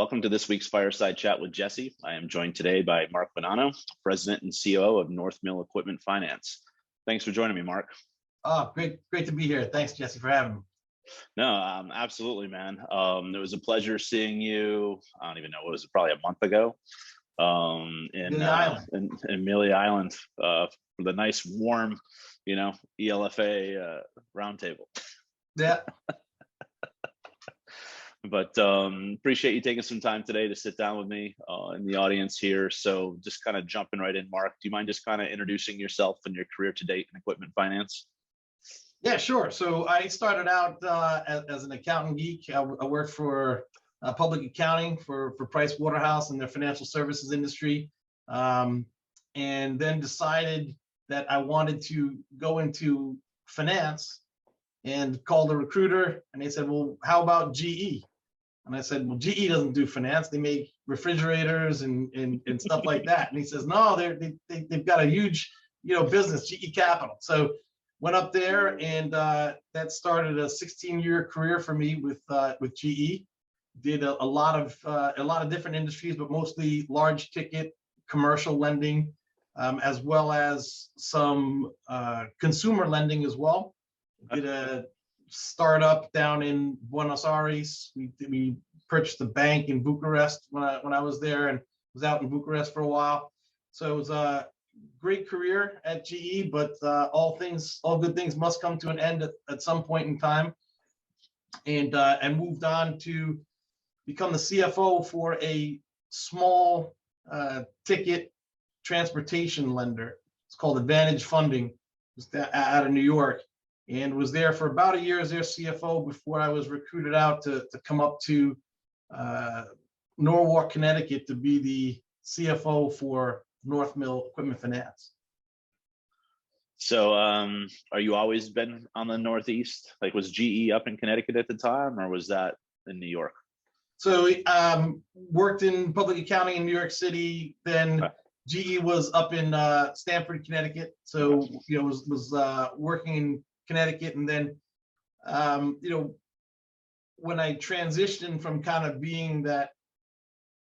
Welcome to this week's Fireside Chat with Jesse. I am joined today by Mark Bonanno, President and COO of North Mill Equipment Finance. Thanks for joining me, Mark. Oh, great to be here. Thanks, Jesse, for having me. No, absolutely, man. It was a pleasure seeing you. I don't even know, what was it, probably a month ago, in Amelia Island, for the nice, warm, ELFA roundtable. Yeah. But appreciate you taking some time today to sit down with me in the audience here. So just kind of jumping right in, Mark, do you mind just kind of introducing yourself and your career to date in equipment finance? Yeah, sure. So I started out as an accounting geek. I worked for public accounting for Price Waterhouse in their financial services industry, and then decided that I wanted to go into finance and called a recruiter, and they said, well, how about GE? And I said, well, GE doesn't do finance. They make refrigerators and stuff like that. And he says, no, they've got a huge, business, GE Capital. So went up there, and that started a 16-year career for me with GE. Did a lot of different industries, but mostly large ticket commercial lending, as well as some consumer lending as well. Did a startup down in Buenos Aires. We purchased a bank in Bucharest when I was there, and was out in Bucharest for a while. So it was a great career at GE, but all good things must come to an end at some point in time. And moved on to become the CFO for a small ticket transportation lender. It's called Advantage Funding. It's out of New York. And was there for about a year as their CFO before I was recruited out to come up to Norwalk, Connecticut, to be the CFO for North Mill Equipment Finance. So are you always been on the Northeast? Like, was GE up in Connecticut at the time, or was that in New York? So worked in public accounting in New York City, then okay. GE was up in Stamford, Connecticut. So, was working in Connecticut, and then when I transitioned from kind of being that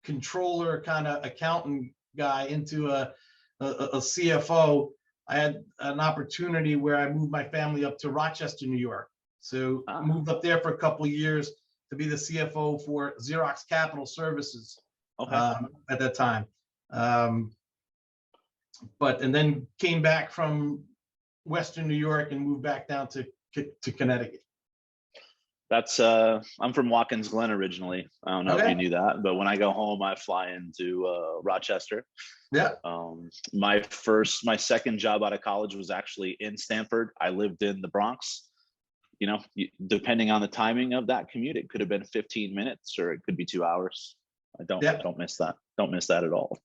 controller kind of accountant guy into a CFO, I had an opportunity where I moved my family up to Rochester, New York. So I moved up there for a couple of years to be the CFO for Xerox Capital Services. Okay. At that time. And then came back from Western New York and moved back down to Connecticut. That's I'm from Watkins Glen originally. I don't know if you knew that, but when I go home, I fly into Rochester. Yeah. My second job out of college was actually in Stamford. I lived in the Bronx. Depending on the timing of that commute, it could have been 15 minutes or it could be 2 hours. I don't miss that. Don't miss that at all.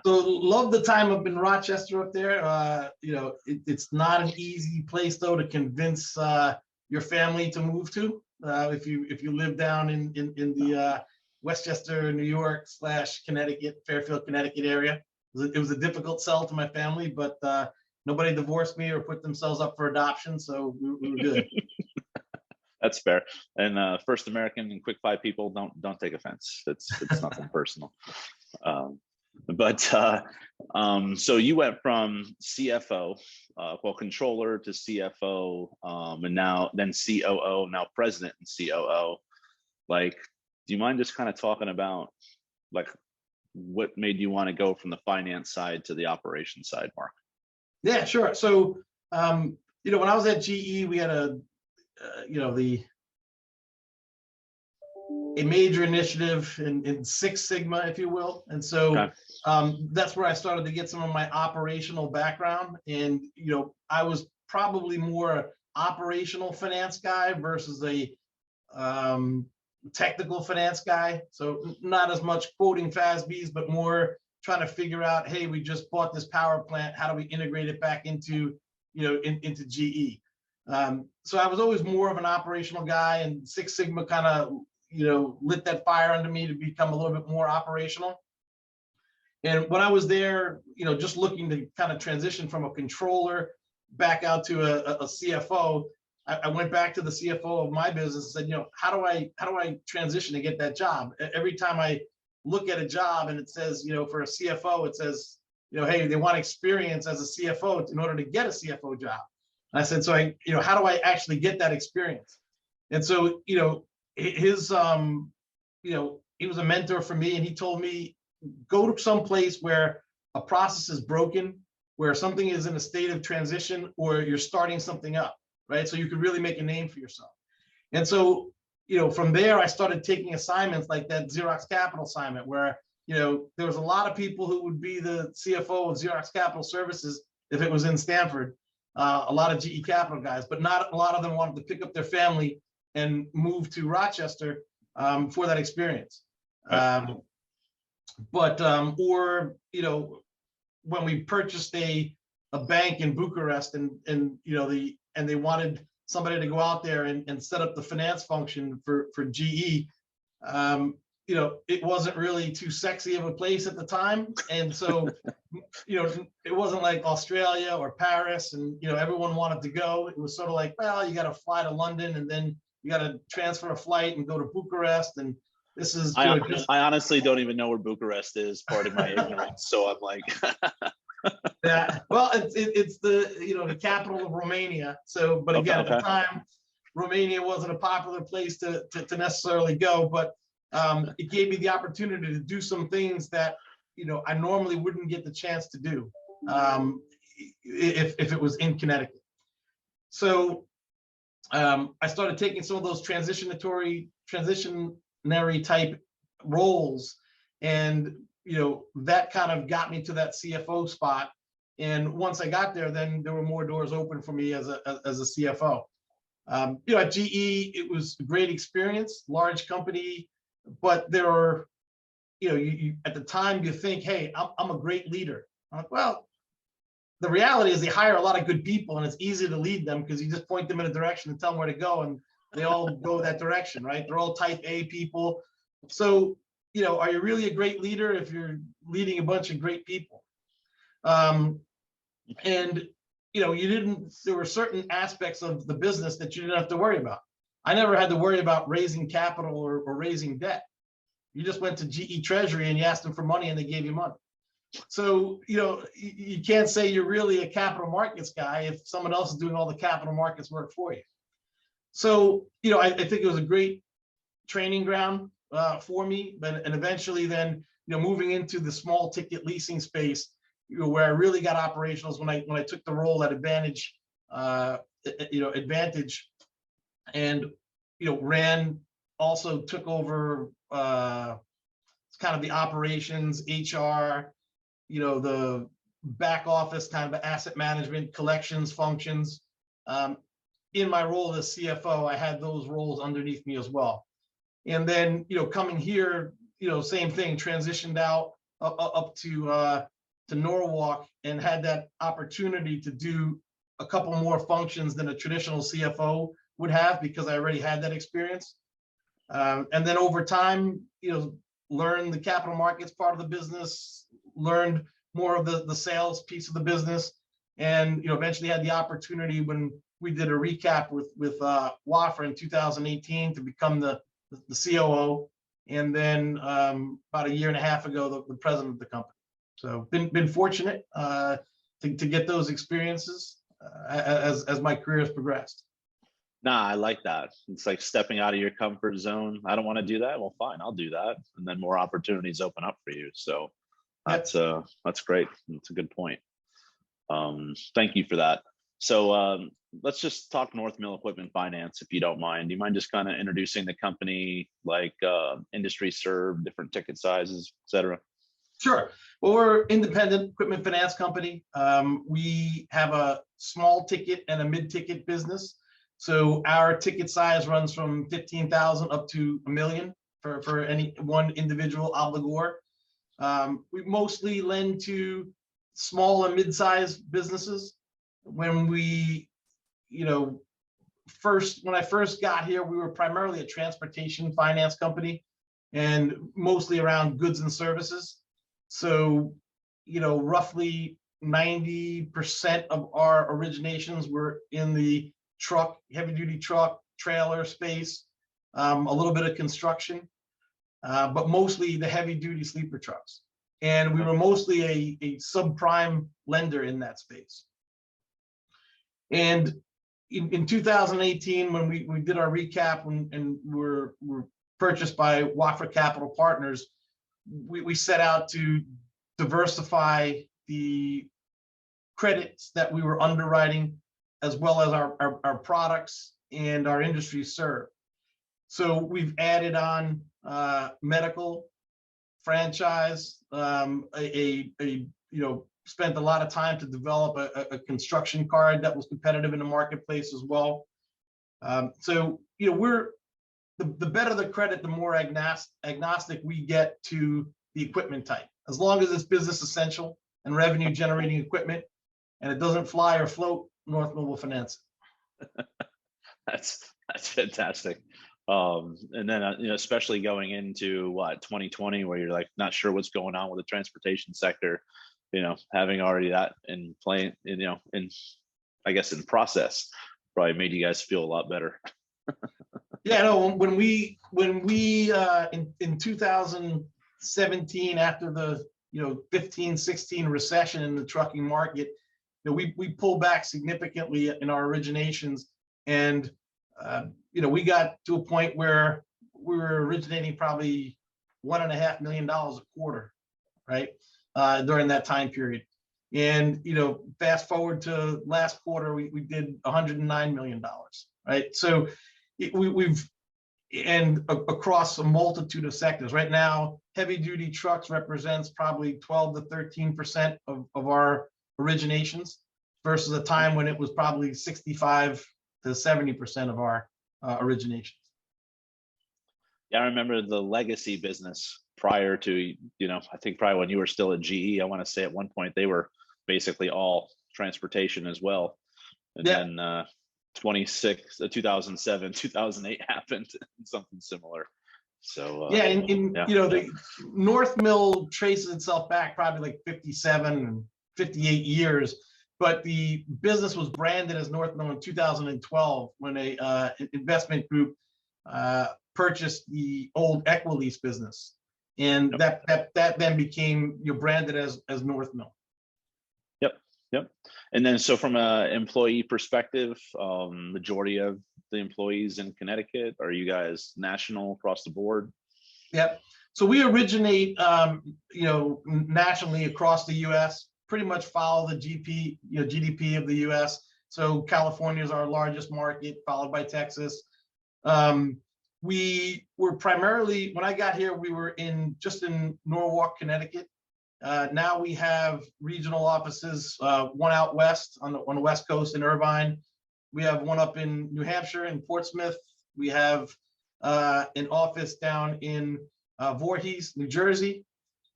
So love the time up in Rochester up there. It's not an easy place though to convince your family to move to. If you live down in the Westchester, New York / Connecticut, Fairfield, Connecticut area. It was a difficult sell to my family, but nobody divorced me or put themselves up for adoption, so we were good. That's fair. And First American and Quick 5 people, don't take offense. It's nothing personal. So you went from CFO, controller to CFO, and then COO, now president and COO. Like, do you mind just kind of talking about like what made you want to go from the finance side to the operations side, Mark? Yeah, sure. So, when I was at GE, we had a major initiative in Six Sigma, if you will. And so okay. That's where I started to get some of my operational background. And, I was probably more operational finance guy versus a technical finance guy. So not as much quoting FASBs, but more trying to figure out, hey, we just bought this power plant. How do we integrate it back into, into GE? So I was always more of an operational guy, and Six Sigma kind of, lit that fire under me to become a little bit more operational. And when I was there, just looking to kind of transition from a controller back out to a CFO, I went back to the CFO of my business and said, how do I transition to get that job? Every time I look at a job and it says, for a CFO, it says, hey, they want experience as a CFO in order to get a CFO job. And I said, so how do I actually get that experience? And so, his, he was a mentor for me, and he told me, go to some place where a process is broken, where something is in a state of transition, or you're starting something up, right? So you can really make a name for yourself. And so, from there, I started taking assignments like that Xerox Capital assignment, where, there was a lot of people who would be the CFO of Xerox Capital Services if it was in Stanford, a lot of GE Capital guys, but not a lot of them wanted to pick up their family and move to Rochester for that experience. Or when we purchased a bank in Bucharest, and they wanted somebody to go out there and set up the finance function for GE, it wasn't really too sexy of a place at the time, and so it wasn't like Australia or Paris, and everyone wanted to go. It was sort of like, well, you got to fly to London, and then you got to transfer a flight and go to Bucharest, and this is. I honestly don't even know where Bucharest is. Part of my ignorance, so I'm like. Yeah, well, it's the the capital of Romania. So, but again, okay. At the time, Romania wasn't a popular place to necessarily go, but it gave me the opportunity to do some things that I normally wouldn't get the chance to do if it was in Connecticut. So I started taking some of those transitionary type roles, and that kind of got me to that CFO spot. And once I got there, then there were more doors open for me as a CFO. At GE, it was a great experience, large company, but there are, you at the time you think, hey, I'm a great leader. I'm like, well, the reality is they hire a lot of good people, and it's easy to lead them because you just point them in a direction and tell them where to go, and they all go that direction, right? They're all type A people. So, are you really a great leader if you're leading a bunch of great people? There were certain aspects of the business that you didn't have to worry about. I never had to worry about raising capital or raising debt. You just went to GE Treasury and you asked them for money and they gave you money. So, you can't say you're really a capital markets guy if someone else is doing all the capital markets work for you. So, I think it was a great training ground for me, and eventually then, moving into the small ticket leasing space, where I really got operationals when I took the role at Advantage, and also took over kind of the operations, HR, the back office, kind of asset management, collections functions. In my role as CFO, I had those roles underneath me as well. And then, coming here, same thing, transitioned out up to Norwalk, and had that opportunity to do a couple more functions than a traditional CFO would have, because I already had that experience. And then over time, learned the capital markets part of the business, learned more of the sales piece of the business, and eventually had the opportunity when we did a recap with Wafra in 2018 to become the COO, and then about a year and a half ago, the president of the company. So been fortunate to get those experiences as my career has progressed. Nah, I like that. It's like stepping out of your comfort zone. I don't want to do that. Well, fine, I'll do that, and then more opportunities open up for you. So that's great. That's a good point. Thank you for that. So let's just talk North Mill Equipment Finance, if you don't mind. Do you mind just kind of introducing the company, like industry served, different ticket sizes, et cetera? Sure. Well, we're independent equipment finance company. We have a small ticket and a mid-ticket business. So our ticket size runs from 15,000 up to $1 million for any one individual obligor. We mostly lend to small and mid-sized businesses. When I first got here, we were primarily a transportation finance company, and mostly around goods and services. So, roughly 90% of our originations were in the truck, heavy duty truck, trailer space, a little bit of construction, but mostly the heavy duty sleeper trucks. And we were mostly a subprime lender in that space. And in 2018, when we did our recap and were purchased by Wofford Capital Partners, we set out to diversify the credits that we were underwriting, as well as our products and our industry served. So we've added on medical, franchise, spent a lot of time to develop a construction card that was competitive in the marketplace as well. So we're the better the credit, the more agnostic we get to the equipment type. As long as it's business essential and revenue generating equipment, and it doesn't fly or float, North Mill will finance it. That's fantastic. And then especially going into 2020, where you're like not sure what's going on with the transportation sector, having already that in play, in I guess in process, probably made you guys feel a lot better. Yeah, no, when we in 2017, after the 15-16 recession in the trucking market, we pulled back significantly in our originations, and we got to a point where we were originating probably $1.5 million a quarter, right, during that time period. And fast forward to last quarter, we did $109 million, right? So we've across a multitude of sectors. Right now, heavy duty trucks represents probably 12 to 13% of our originations, versus a time when it was probably 65 to 70% of our originations. Yeah, I remember the legacy business prior to, I think probably when you were still at GE, I want to say at one point they were basically all transportation as well. And then 2007, 2008 happened, something similar. So the North Mill traces itself back probably like 57 and 58 years, but the business was branded as North Mill in 2012 when a investment group purchased the old Equilease business, and that then became branded as North Mill. Yep. And then so from an employee perspective, majority of the employees in Connecticut, are you guys national across the board? Yep. So we originate nationally across the US, pretty much follow the GDP of the US. So California is our largest market, followed by Texas. We were primarily, when I got here, we were just in Norwalk, Connecticut. Now we have regional offices, one out west on the West Coast in Irvine. We have one up in New Hampshire in Portsmouth. We have an office down in Voorhees, New Jersey.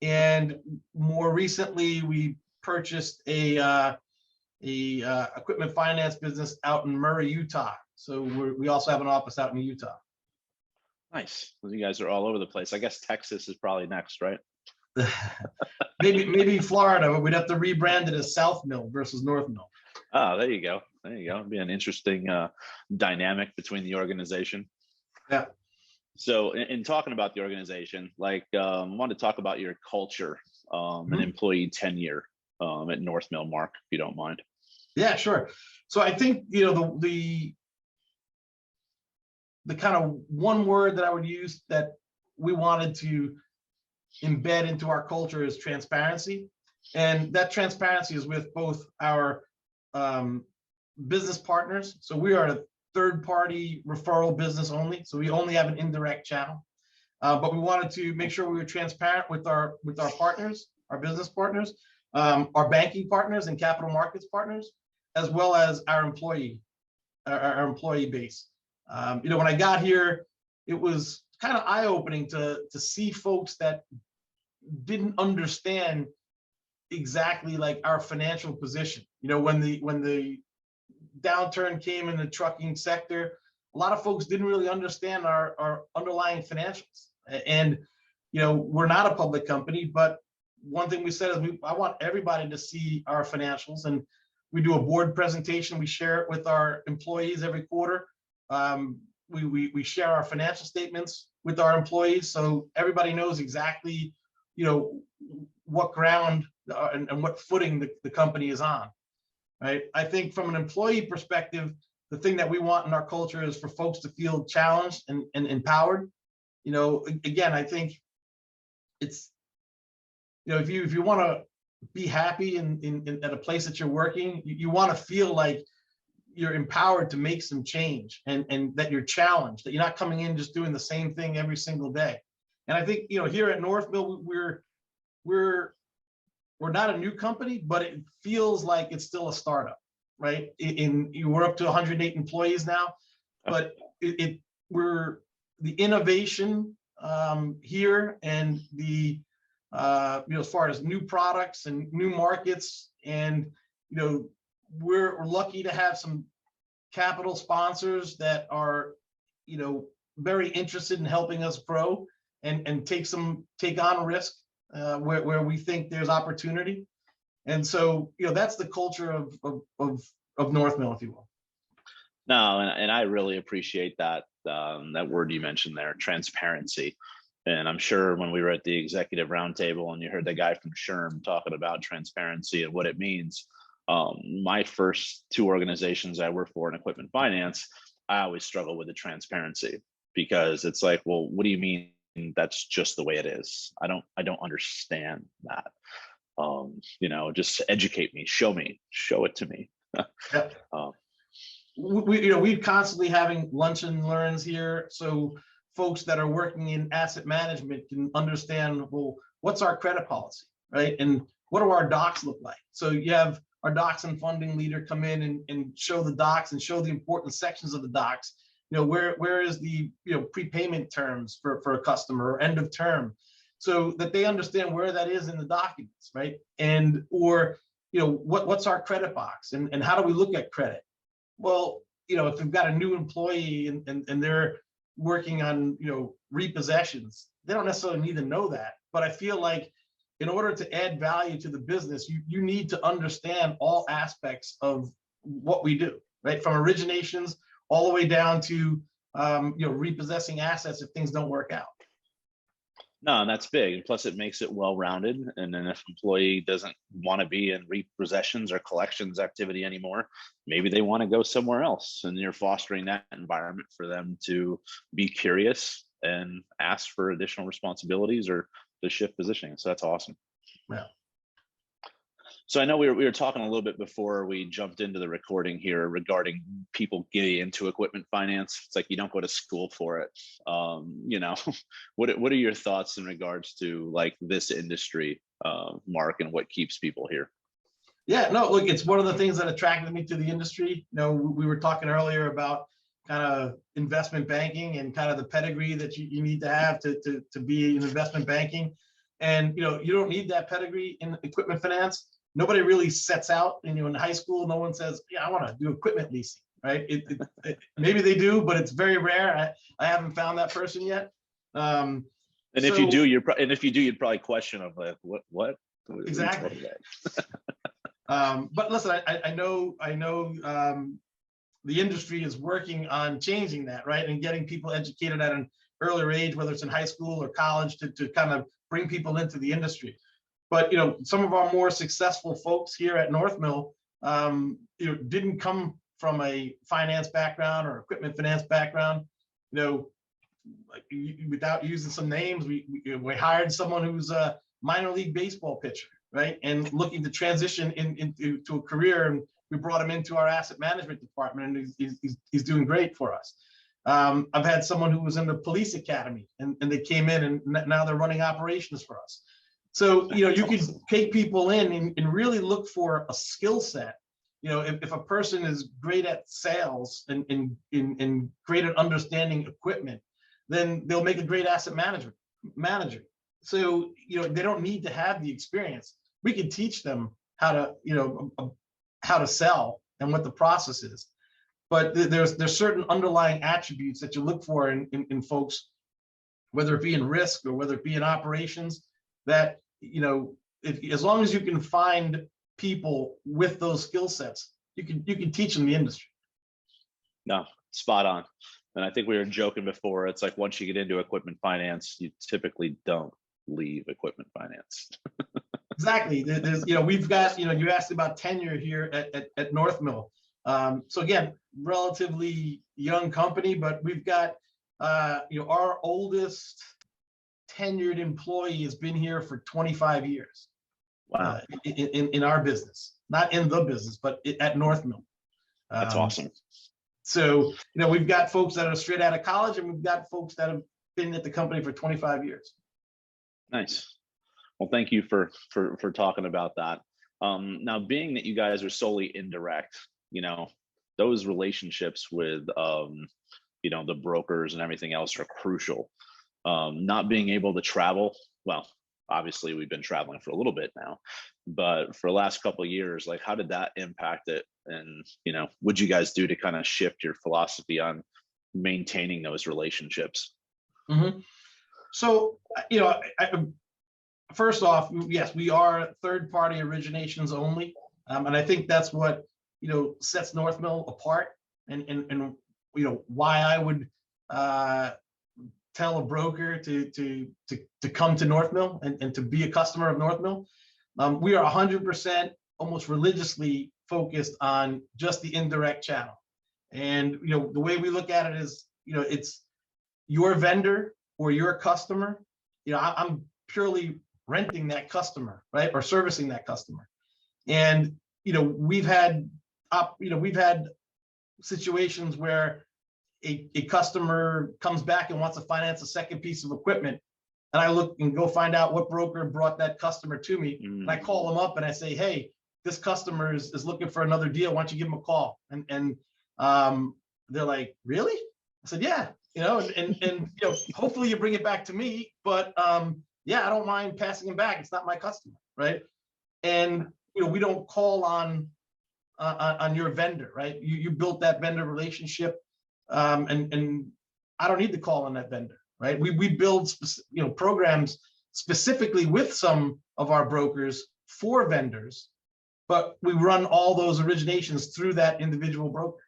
And more recently, we purchased a equipment finance business out in Murray, Utah. So we also have an office out in Utah. Nice. Well, you guys are all over the place. I guess Texas is probably next, right? maybe Florida, but we'd have to rebrand it as South Mill versus North Mill. Oh, there you go. It'd be an interesting dynamic between the organization. Yeah. So in talking about the organization, I want to talk about your culture and employee tenure at North Mill, Mark, if you don't mind. Yeah, sure. So I think the kind of one word that I would use that we wanted to embed into our culture is transparency. And that transparency is with both our business partners. So we are a third-party referral business only. So we only have an indirect channel. But we wanted to make sure we were transparent with our partners, our business partners, our banking partners and capital markets partners, as well as our employee base. When I got here, it was kind of eye-opening to see folks that didn't understand exactly like our financial position. When the downturn came in the trucking sector, a lot of folks didn't really understand our underlying financials. And we're not a public company, but one thing we said is I want everybody to see our financials, and we do a board presentation. We share it with our employees every quarter. We share our financial statements with our employees, so everybody knows exactly, what ground and what footing the company is on, right? I think from an employee perspective, the thing that we want in our culture is for folks to feel challenged and empowered. Again, I think it's, if you want to be happy at a place that you're working, you want to feel like you're empowered to make some change, and that you're challenged, that you're not coming in just doing the same thing every single day. And I think, here at North Mill, we're not a new company, but it feels like it's still a startup, right? We're up to 108 employees now, but we're the innovation here, and the as far as new products and new markets, and we're lucky to have some capital sponsors that are very interested in helping us grow and take on risk where we think there's opportunity. And so that's the culture of North Mill, if you will. No, and I really appreciate that that word you mentioned there, transparency. And I'm sure when we were at the executive roundtable and you heard the guy from SHRM talking about transparency and what it means, my first two organizations I worked for in equipment finance, I always struggle with the transparency, because it's like, well, what do you mean that's just the way it is? I don't understand that. Just educate me, show it to me. Yep. We're constantly having lunch and learns here, so folks that are working in asset management can understand, well, what's our credit policy, right? And what do our docs look like? So you have our docs and funding leader come in and show the docs and show the important sections of the docs. Where is the prepayment terms for a customer, or end of term, so that they understand where that is in the documents, right? And what's our credit box, and how do we look at credit? Well, if we've got a new employee and they're working on repossessions, they don't necessarily need to know that. But I feel like in order to add value to the business, you need to understand all aspects of what we do, right? From originations all the way down to repossessing assets if things don't work out. No, and that's big. And plus it makes it well-rounded. And then if employee doesn't want to be in repossessions or collections activity anymore, maybe they want to go somewhere else. And you're fostering that environment for them to be curious and ask for additional responsibilities or to shift positioning. So that's awesome. Yeah. So I know we were talking a little bit before we jumped into the recording here regarding people getting into equipment finance. It's like you don't go to school for it. What are your thoughts in regards to like this industry, Mark, and what keeps people here? Yeah, no, look, it's one of the things that attracted me to the industry. We were talking earlier about kind of investment banking and kind of the pedigree that you need to have to be in investment banking. And, you don't need that pedigree in equipment finance. Nobody really sets out, in high school, no one says, yeah, I want to do equipment leasing, right? Maybe they do, but it's very rare. I haven't found that person yet. And if you do, you'd probably question of like, what? Exactly. But listen, I know the industry is working on changing that, right? And getting people educated at an earlier age, whether it's in high school or college, to kind of bring people into the industry. But some of our more successful folks here at North Mill, didn't come from a finance background or equipment finance background. Without using some names, we hired someone who's a minor league baseball pitcher, right, and looking to transition into a career, and we brought him into our asset management department, and he's doing great for us. I've had someone who was in the police academy, and they came in, and now they're running operations for us. So, you can take people in and really look for a skill set. If a person is great at sales and great at understanding equipment, then they'll make a great asset manager. So, they don't need to have the experience. We can teach them how to sell and what the process is. But there's certain underlying attributes that you look for in folks, whether it be in risk or whether it be in operations, that as long as you can find people with those skill sets, you can teach them the industry. No, spot on. And I think we were joking before. It's like once you get into equipment finance, you typically don't leave equipment finance. Exactly. There's, we've got, you asked about tenure here at North Mill. So again, relatively young company, but we've got, our oldest tenured employee has been here for 25 years. Wow. In our business, not in the business, but at North Mill. That's awesome. So, we've got folks that are straight out of college, and we've got folks that have been at the company for 25 years. Nice. Well, thank you for talking about that. Now, being that you guys are solely indirect, those relationships with, the brokers and everything else are crucial. Not being able to travel, well, obviously we've been traveling for a little bit now, but for the last couple of years, like how did that impact it? And, what'd you guys do to kind of shift your philosophy on maintaining those relationships? Mm-hmm. So, first off, yes, we are third-party originations only. And I think that's what, sets North Mill apart, and why I would tell a broker to come to North Mill and to be a customer of North Mill. We are 100% almost religiously focused on just the indirect channel. And, the way we look at it is, it's your vendor or your customer. I'm purely renting that customer, right? Or servicing that customer. And, we've had situations where a customer comes back and wants to finance a second piece of equipment, and I look and go find out what broker brought that customer to me. And I call them up and I say, hey, this customer is looking for another deal. Why don't you give them a call? And they're like, really? I said, yeah, and hopefully you bring it back to me, but yeah, I don't mind passing them back. It's not my customer, right? And we don't call on your vendor, right? You built that vendor relationship, and I don't need to call on that vendor, right? We build programs specifically with some of our brokers for vendors, but we run all those originations through that individual broker.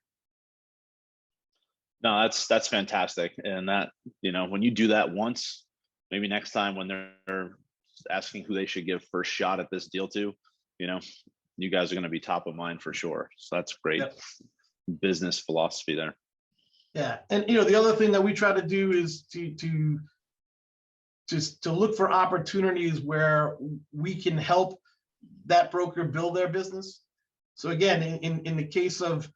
No, that's fantastic. And that, when you do that once, maybe next time when they're asking who they should give first shot at this deal to, you guys are going to be top of mind for sure. So that's great. Yep. Business philosophy there. Yeah. And, the other thing that we try to do is to look for opportunities where we can help that broker build their business. So again, in the case of,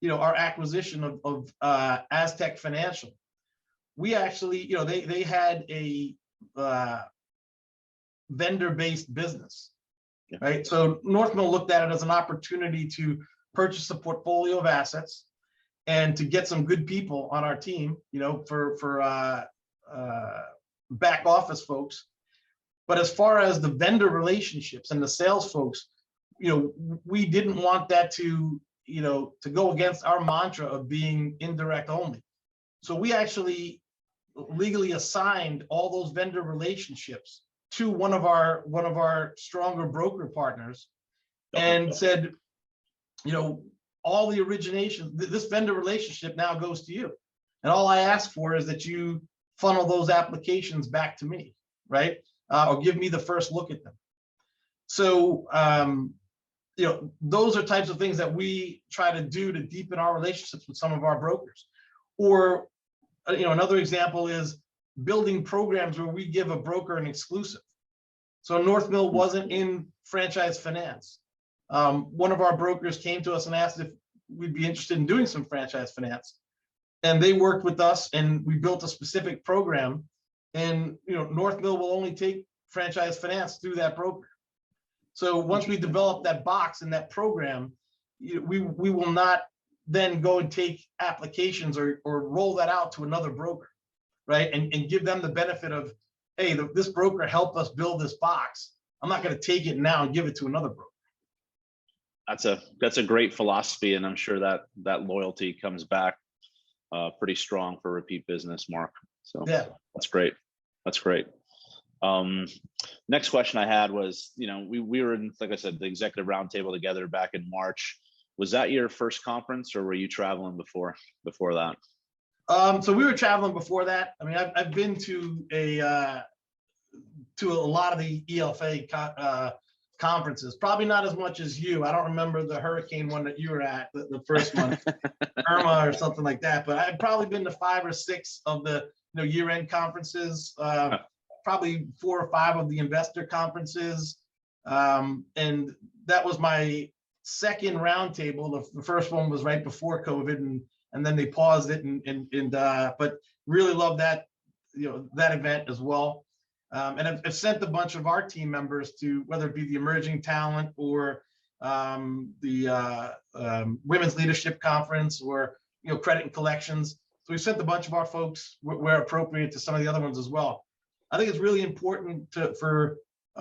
our acquisition of Aztec Financial, we actually, they had a vendor-based business, right? So North Mill looked at it as an opportunity to purchase a portfolio of assets and to get some good people on our team, for back office folks. But as far as the vendor relationships and the sales folks, we didn't want that to go against our mantra of being indirect only. So we actually legally assigned all those vendor relationships to one of our stronger broker partners, and said, all the origination, this vendor relationship now goes to you. And all I ask for is that you funnel those applications back to me, right? Or give me the first look at them. So, those are types of things that we try to do to deepen our relationships with some of our brokers. Or, another example is building programs where we give a broker an exclusive. So North Mill wasn't in franchise finance. One of our brokers came to us and asked if we'd be interested in doing some franchise finance. And they worked with us, and we built a specific program. And, North Mill will only take franchise finance through that broker. So once we develop that box and that program, we will not then go and take applications or roll that out to another broker, right? And give them the benefit of, hey, this broker helped us build this box. I'm not going to take it now and give it to another broker. That's a great philosophy, and I'm sure that loyalty comes back pretty strong for repeat business, Mark. So yeah, that's great. That's great. Next question I had was, we were in, like I said, the executive roundtable together back in March. Was that your first conference, or were you traveling before that? So we were traveling before that. I mean, I've been to a lot of the ELFA conferences, probably not as much as you. I don't remember the hurricane one that you were at, the first one, Irma or something like that. But I've probably been to 5 or 6 of the year-end conferences, probably 4 or 5 of the investor conferences, and that was my second roundtable. The first one was right before COVID, and then they paused it, but really love that that event as well. And I've sent a bunch of our team members to, whether it be the emerging talent or the women's leadership conference, or credit and collections. So we sent a bunch of our folks where appropriate to some of the other ones as well. I think it's really important for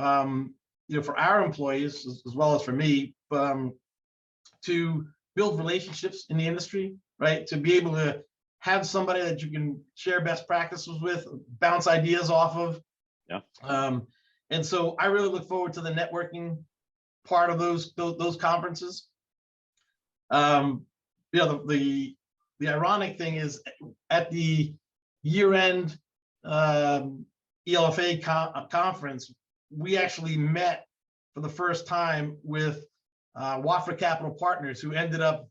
our employees as well as for me, to build relationships in the industry, right? To be able to have somebody that you can share best practices with, bounce ideas off of. Yeah. And so I really look forward to the networking part of those conferences. The ironic thing is, at the year-end ELFA conference, we actually met for the first time with Wafra Capital Partners, who ended up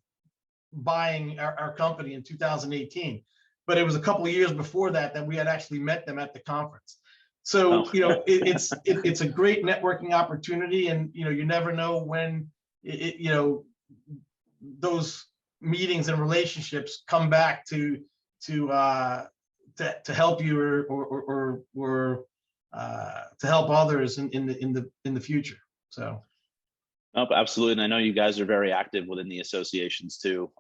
buying our company in 2018. But it was a couple of years before that we had actually met them at the conference. So it's a great networking opportunity, and you never know when those meetings and relationships come back to help you or to help others in the future. So. Oh, absolutely. And I know you guys are very active within the associations too.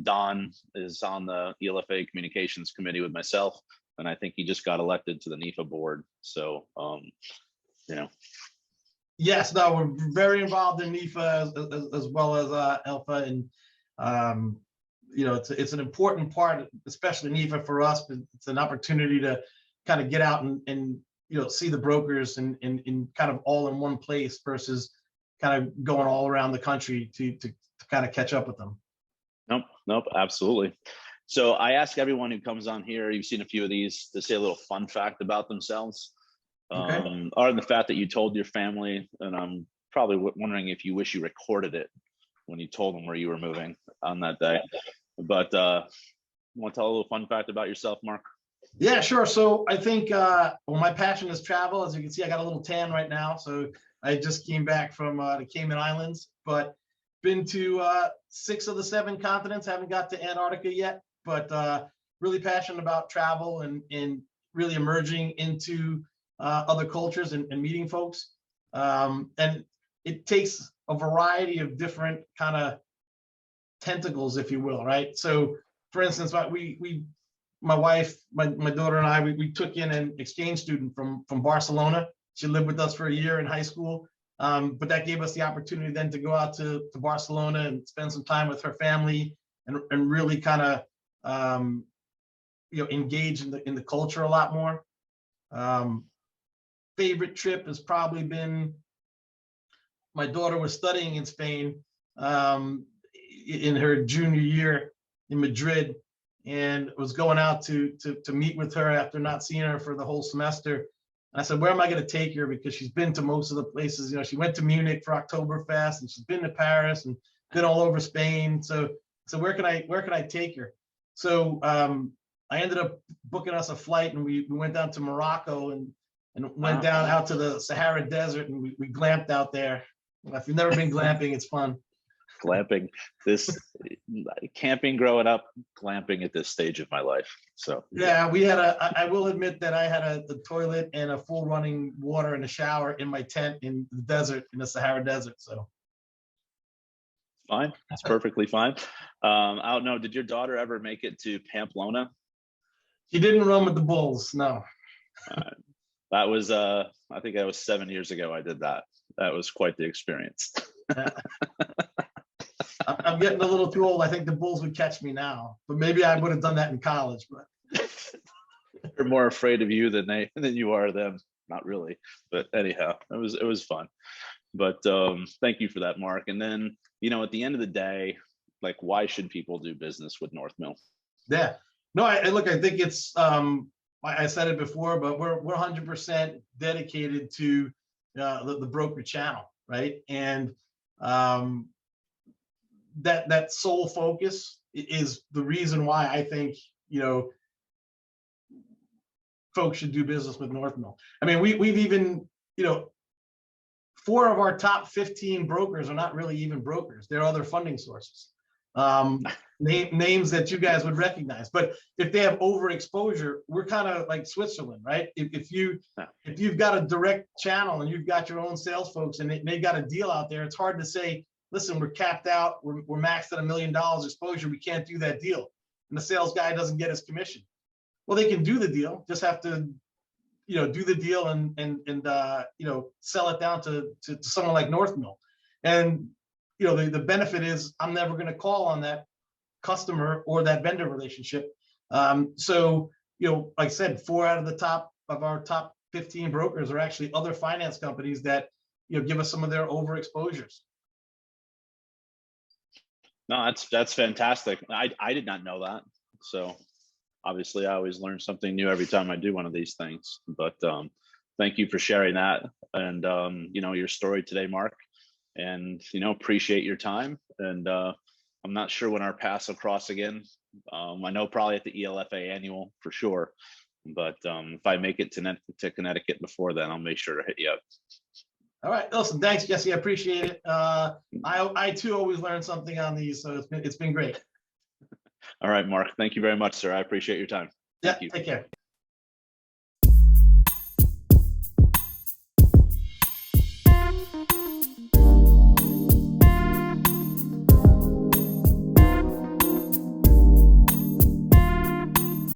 Don is on the ELFA communications committee with myself, and I think he just got elected to the NEFA board. So, Yes, no, we're very involved in NEFA as well as ELFA, and it's an important part, especially NEFA for us. But it's an opportunity to kind of get out and see the brokers and kind of all in one place, versus kind of going all around the country to kind of catch up with them. Nope, absolutely. So I ask everyone who comes on here, you've seen a few of these, to say a little fun fact about themselves. Okay. Other than the fact that you told your family, and I'm probably wondering if you wish you recorded it when you told them where you were moving on that day. But you want to tell a little fun fact about yourself, Mark? Yeah, sure. So I think, my passion is travel. As you can see, I got a little tan right now. So I just came back from the Cayman Islands, but been to 6 of the 7 continents. Haven't got to Antarctica yet, but really passionate about travel and really emerging into other cultures and meeting folks. And it takes a variety of different kind of tentacles, if you will, right? So for instance, my wife, my daughter and I, we took in an exchange student from Barcelona. She lived with us for a year in high school, but that gave us the opportunity then to go out to Barcelona and spend some time with her family and really kind of engage in the culture a lot more. Favorite trip has probably been, my daughter was studying in Spain in her junior year in Madrid, and was going out to meet with her after not seeing her for the whole semester. And I said, where am I going to take her? Because she's been to most of the places. She went to Munich for Oktoberfest, and she's been to Paris and been all over Spain. So where can I take her? So I ended up booking us a flight, and we went down to Morocco and went down out to the Sahara Desert, and we glamped out there. If you've never been glamping, it's fun. Glamping, camping growing up, glamping at this stage of my life. So yeah, we had I will admit that I had the toilet and a full running water and a shower in my tent in the desert, in the Sahara Desert. So fine, that's perfectly fine. I don't know, did your daughter ever make it to Pamplona? She didn't run with the bulls, no. That was I think that was 7 years ago I did that. That was quite the experience. Yeah. I'm getting a little too old. I think the bulls would catch me now, but maybe I would have done that in college. But they're more afraid of you than you are them. Not really, but anyhow, it was fun. But thank you for that, Mark. And then, at the end of the day, like, why should people do business with North Mill? Yeah. No, look, I think it's, I said it before, but we're 100% dedicated to the broker channel, right? And that sole focus is the reason why I think, folks should do business with North Mill. I mean, we've even, 4 of our top 15 brokers are not really even brokers. They're other funding sources. Names that you guys would recognize. But if they have overexposure, we're kind of like Switzerland, right? If you've got a direct channel and you've got your own sales folks and they got a deal out there, it's hard to say, listen, we're capped out, we're maxed at $1 million exposure, we can't do that deal. And the sales guy doesn't get his commission. Well, they can do the deal, just have to, do the deal and sell it down to someone like North Mill. And the benefit is I'm never going to call on that customer or that vendor relationship. So, like I said, 4 out of our top 15 brokers are actually other finance companies that, give us some of their overexposures. No, that's fantastic. I did not know that. So obviously I always learn something new every time I do one of these things, but thank you for sharing that and, your story today, Mark, and, appreciate your time. And I'm not sure when our paths will cross again. I know probably at the ELFA annual for sure, but if I make it to Connecticut before then, I'll make sure to hit you up. All right, listen, thanks, Jesse. I appreciate it. I too always learn something on these, so it's been great. All right, Mark. Thank you very much, sir. I appreciate your time. Thank you. Take care.